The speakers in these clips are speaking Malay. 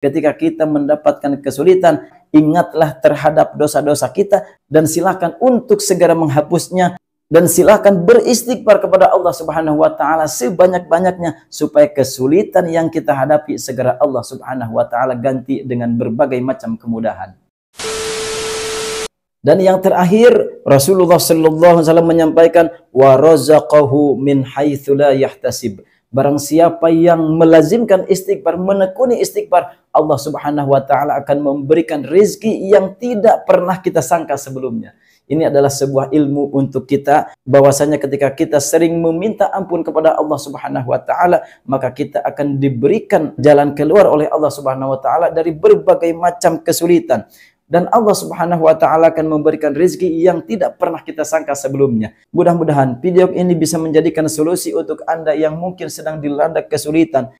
Ketika kita mendapatkan kesulitan, ingatlah terhadap dosa-dosa kita dan silakan untuk segera menghapusnya. Dan silakan beristighfar kepada Allah Subhanahu wa taala sebanyak-banyaknya supaya kesulitan yang kita hadapi segera Allah Subhanahu wa taala ganti dengan berbagai macam kemudahan. Dan yang terakhir, Rasulullah sallallahu alaihi wasallam menyampaikan wa razaqahu min haitsu la yahtasib. Barang siapa yang melazimkan istighfar, menekuni istighfar, Allah Subhanahu wa taala akan memberikan rezeki yang tidak pernah kita sangka sebelumnya. Ini adalah sebuah ilmu untuk kita, bahwasanya ketika kita sering meminta ampun kepada Allah Subhanahu wa taala, maka kita akan diberikan jalan keluar oleh Allah Subhanahu wa taala dari berbagai macam kesulitan. Dan Allah Subhanahu wa taala akan memberikan rezeki yang tidak pernah kita sangka sebelumnya. Mudah-mudahan video ini bisa menjadikan solusi untuk Anda yang mungkin sedang dilanda kesulitan,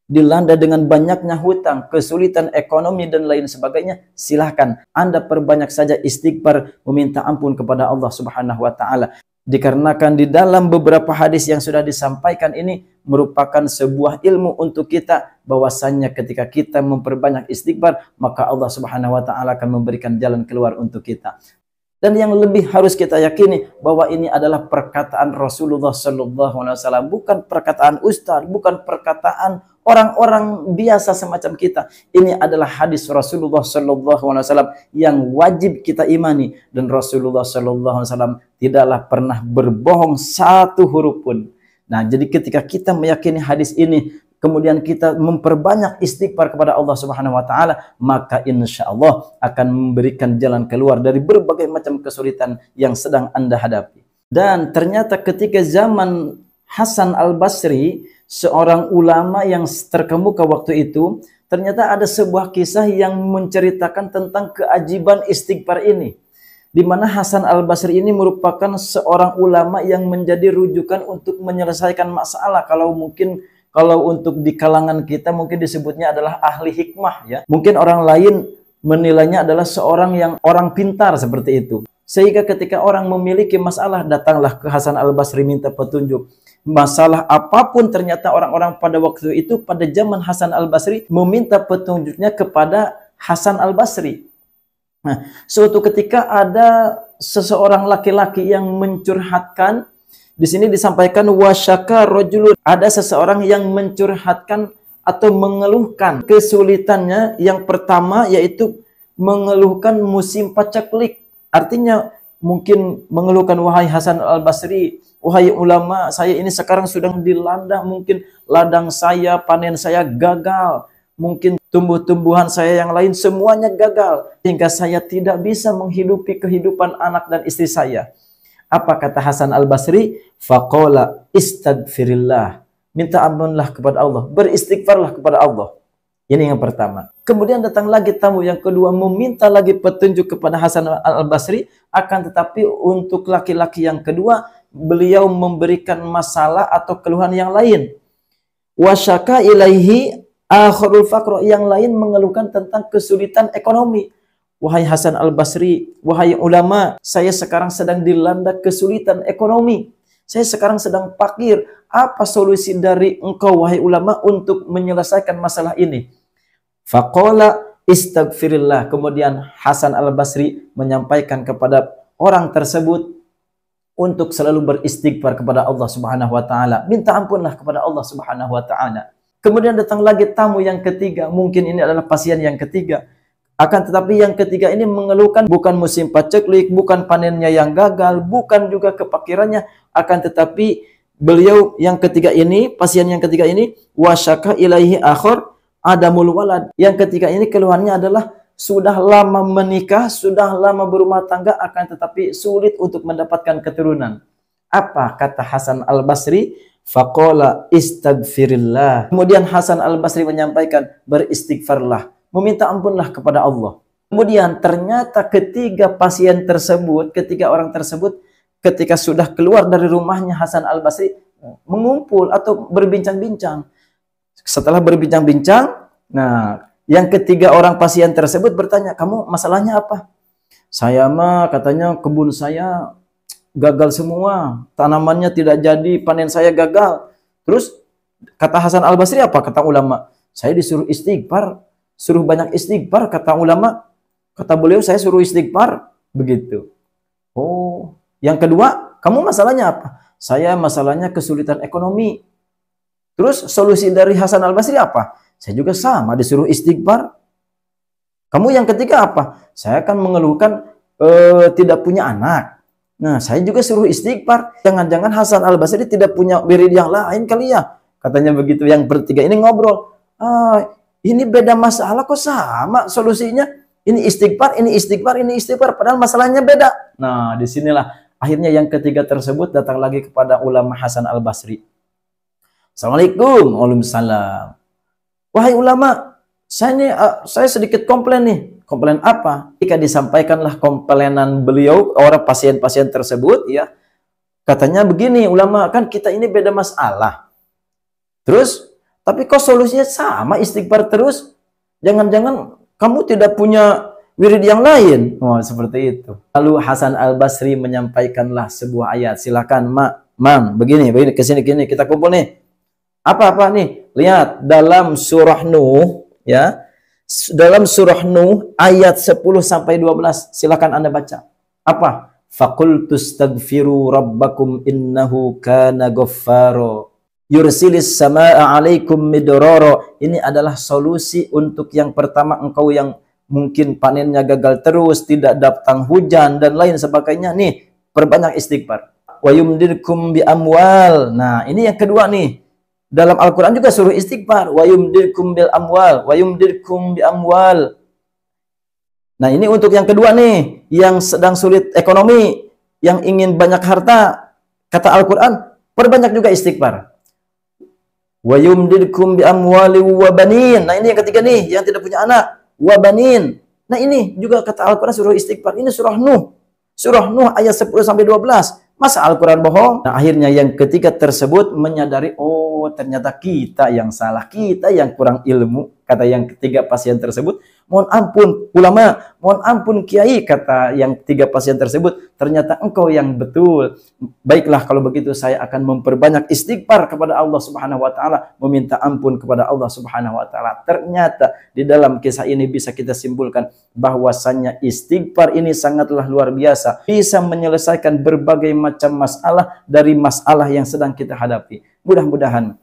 dilanda dengan banyaknya hutang, kesulitan ekonomi dan lain sebagainya. Silahkan Anda perbanyak saja istighfar, meminta ampun kepada Allah Subhanahu wa taala. Dikarenakan di dalam beberapa hadis yang sudah disampaikan ini merupakan sebuah ilmu untuk kita, bahwasannya ketika kita memperbanyak istighfar, maka Allah Subhanahu wa taala akan memberikan jalan keluar untuk kita. Dan yang lebih harus kita yakini bahwa ini adalah perkataan Rasulullah sallallahu alaihi wasallam, bukan perkataan ustaz, bukan perkataan orang-orang biasa semacam kita. Ini adalah hadis Rasulullah sallallahu alaihi wasallam yang wajib kita imani, dan Rasulullah sallallahu alaihi wasallam tidaklah pernah berbohong satu huruf pun. Nah, jadi ketika kita meyakini hadis ini, kemudian kita memperbanyak istighfar kepada Allah Subhanahu wa taala, maka insya Allah akan memberikan jalan keluar dari berbagai macam kesulitan yang sedang Anda hadapi. Dan ternyata ketika zaman Hasan Al-Basri, seorang ulama yang terkemuka waktu itu, ternyata ada sebuah kisah yang menceritakan tentang keajaiban istighfar ini. Di mana Hasan Al-Basri ini merupakan seorang ulama yang menjadi rujukan untuk menyelesaikan masalah. Kalau untuk di kalangan kita mungkin disebutnya adalah ahli hikmah ya. Mungkin orang lain menilainya adalah orang pintar seperti itu. Sehingga ketika orang memiliki masalah, datanglah ke Hasan Al-Basri minta petunjuk. Masalah apapun, ternyata orang-orang pada waktu itu, pada zaman Hasan Al-Basri, meminta petunjuknya kepada Hasan Al-Basri. Nah, suatu ketika ada seseorang laki-laki yang mencurhatkan, di sini disampaikan wasyaka rajulun, ada seseorang yang mencurhatkan atau mengeluhkan kesulitannya. Yang pertama yaitu mengeluhkan musim pacaklik. Artinya mungkin mengeluhkan, wahai Hasan Al-Basri, wahai ulama, saya ini sekarang sedang dilanda, mungkin ladang saya, panen saya gagal, mungkin tumbuh-tumbuhan saya yang lain semuanya gagal, hingga saya tidak bisa menghidupi kehidupan anak dan istri saya. Apa kata Hasan Al-Basri? Faqala istaghfirillah. Minta ampunlah kepada Allah, beristighfarlah kepada Allah. Ini yang pertama. Kemudian datang lagi tamu yang kedua, meminta lagi petunjuk kepada Hasan Al-Basri. Akan tetapi untuk laki-laki yang kedua, beliau memberikan masalah atau keluhan yang lain. Wasyaka ilaihi akharul faqr, yang lain mengeluhkan tentang kesulitan ekonomi. Wahai Hasan Al-Basri, wahai ulama, saya sekarang sedang dilanda kesulitan ekonomi. Saya sekarang sedang fakir. Apa solusi dari engkau, wahai ulama, untuk menyelesaikan masalah ini? Faqala istaghfirillah. Kemudian Hasan Al-Basri menyampaikan kepada orang tersebut untuk selalu beristighfar kepada Allah Subhanahu wa taala. Minta ampunlah kepada Allah Subhanahu wa taala. Kemudian datang lagi tamu yang ketiga, mungkin ini adalah pasien yang ketiga. Akan tetapi yang ketiga ini mengeluhkan bukan musim paceklik, bukan panennya yang gagal, bukan juga kepakirannya. Akan tetapi beliau yang ketiga ini, pasien yang ketiga ini, wasyaka ilaihi akhar adamul walad. Yang ketiga ini keluhannya adalah sudah lama menikah, sudah lama berumah tangga, akan tetapi sulit untuk mendapatkan keturunan. Apa kata Hasan Al-Basri? Faqala istaghfirillah. Kemudian Hasan Al-Basri menyampaikan, beristighfarlah, meminta ampunlah kepada Allah. Kemudian ternyata ketiga orang tersebut ketika sudah keluar dari rumahnya Hasan Al-Basri mengumpul atau berbincang-bincang. Setelah berbincang-bincang, nah, yang ketiga orang pasien tersebut bertanya, kamu masalahnya apa? Saya mah katanya kebun saya gagal semua, tanamannya tidak jadi, panen saya gagal. Terus kata Hasan Al-Basri apa? Kata ulama, saya disuruh istighfar. suruh banyak istighfar, kata ulama. Kata beliau, saya suruh istighfar. Begitu. Oh, yang kedua, kamu masalahnya apa? Saya masalahnya kesulitan ekonomi. Terus solusi dari Hasan Al-Basri apa? Saya juga sama, disuruh istighfar. Kamu yang ketiga apa? Saya akan mengeluhkan tidak punya anak. Nah, saya juga suruh istighfar. Jangan-jangan Hasan Al-Basri tidak punya wirid yang lain kali ya? Katanya begitu. Yang bertiga ini ngobrol. Ini beda masalah kok sama solusinya. Ini istighfar, ini istighfar, ini istighfar. Padahal masalahnya beda. Nah, disinilah akhirnya yang ketiga tersebut datang lagi kepada ulama Hasan Al-Basri. Assalamualaikum. Waalaikumsalam. Wahai ulama, saya sedikit komplain nih. Komplain apa? Jika disampaikanlah komplainan beliau, orang pasien-pasien tersebut, ya, katanya begini, ulama, kan kita ini beda masalah. Terus, tapi kok solusinya sama, istighfar terus? Jangan-jangan kamu tidak punya wirid yang lain? Oh, seperti itu. Lalu Hasan Al-Basri menyampaikanlah sebuah ayat. Silakan, Mam, begini, kesini, kita kumpul nih. Apa nih? Lihat dalam surah Nuh, ya. Dalam surah Nuh ayat 10 sampai 12. Silakan Anda baca. Apa? Faqultu astaghfiru rabbakum innahu kana ghaffara. Yursilis samaa 'alaikum midrara. Ini adalah solusi untuk yang pertama, engkau yang mungkin panennya gagal terus, tidak datang hujan dan lain sebagainya. Nih, perbanyak istighfar. Wa yumdidkum bi amwal. Nah, ini yang kedua nih. Dalam Al-Quran juga suruh istighfar. Wa yumdidkum bil amwal. Wa yumdidkum bi amwal. Nah, ini untuk yang kedua nih. Yang sedang sulit ekonomi. Yang ingin banyak harta. Kata Al-Quran, perbanyak juga istighfar. Wa yumdidkum bi amwali wa banin. Nah, ini yang ketiga nih. Yang tidak punya anak. Wa banin. Nah, ini juga kata Al-Quran suruh istighfar. Ini surah Nuh. Surah Nuh ayat 10 sampai 12. Masa Al-Quran bohong? Nah, akhirnya yang ketiga tersebut menyadari, oh ternyata kita yang salah, kita yang kurang ilmu. Kata yang ketiga pasien tersebut, mohon ampun ulama, mohon ampun kiai, kata yang tiga pasien tersebut, ternyata engkau yang betul. Baiklah kalau begitu saya akan memperbanyak istighfar kepada Allah Subhanahu wa taala, meminta ampun kepada Allah Subhanahu wa taala. Ternyata di dalam kisah ini bisa kita simpulkan bahwasannya istighfar ini sangatlah luar biasa, bisa menyelesaikan berbagai macam masalah dari masalah yang sedang kita hadapi. Mudah-mudahan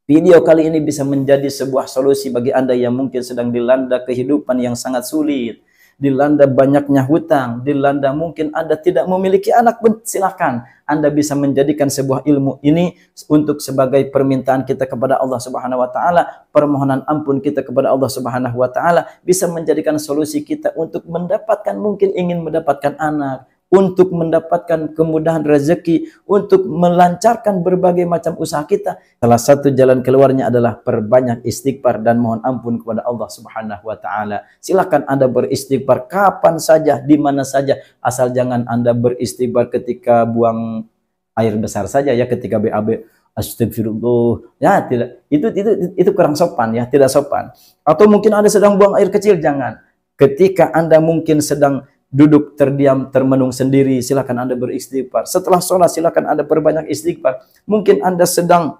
video kali ini bisa menjadi sebuah solusi bagi Anda yang mungkin sedang dilanda kehidupan yang sangat sulit, dilanda banyaknya hutang, dilanda mungkin Anda tidak memiliki anak. Silakan Anda bisa menjadikan sebuah ilmu ini untuk sebagai permintaan kita kepada Allah Subhanahu wa taala, permohonan ampun kita kepada Allah Subhanahu wa taala, bisa menjadikan solusi kita untuk mendapatkan, mungkin ingin mendapatkan anak, untuk mendapatkan kemudahan rezeki, untuk melancarkan berbagai macam usaha kita. Salah satu jalan keluarnya adalah perbanyak istighfar dan mohon ampun kepada Allah Subhanahu wa taala. Silakan Anda beristighfar kapan saja, di mana saja, asal jangan Anda beristighfar ketika buang air besar saja ya, ketika BAB. Astagfirullah. Ya, tidak. Itu kurang sopan ya, tidak sopan. Atau mungkin Anda sedang buang air kecil, jangan. Ketika Anda mungkin sedang duduk terdiam, termenung sendiri, silakan Anda beristighfar. Setelah sholat, silakan Anda perbanyak istighfar. Mungkin Anda sedang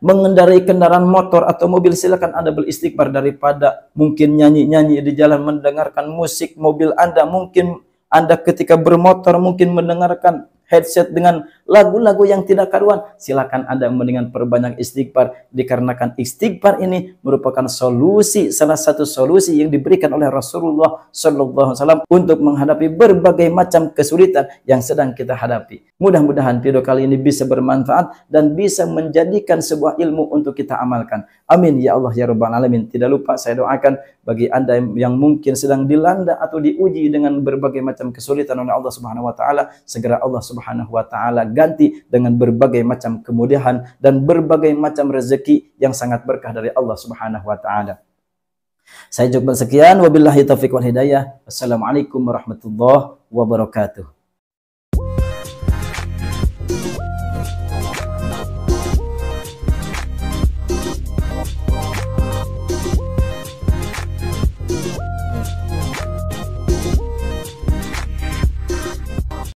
mengendarai kendaraan motor atau mobil, silakan Anda beristighfar daripada mungkin nyanyi-nyanyi di jalan, mendengarkan musik mobil Anda. Mungkin Anda ketika bermotor mungkin mendengarkan headset dengan lagu-lagu yang tidak karuan. Silakan Anda mendingan perbanyak istighfar, dikarenakan istighfar ini merupakan solusi, salah satu solusi yang diberikan oleh Rasulullah Sallallahu Alaihi Wasallam untuk menghadapi berbagai macam kesulitan yang sedang kita hadapi. Mudah-mudahan video kali ini bisa bermanfaat dan bisa menjadikan sebuah ilmu untuk kita amalkan. Amin ya Allah ya Rabbal Alamin. Tidak lupa saya doakan bagi Anda yang mungkin sedang dilanda atau diuji dengan berbagai macam kesulitan oleh Allah Subhanahu wa taala, segera Allah Subhanahu wa taala ganti dengan berbagai macam kemudahan dan berbagai macam rezeki yang sangat berkah dari Allah Subhanahu wa taala. Saya cukup sekian, wabillahi taufiq wal hidayah. Wassalamualaikum warahmatullahi wabarakatuh.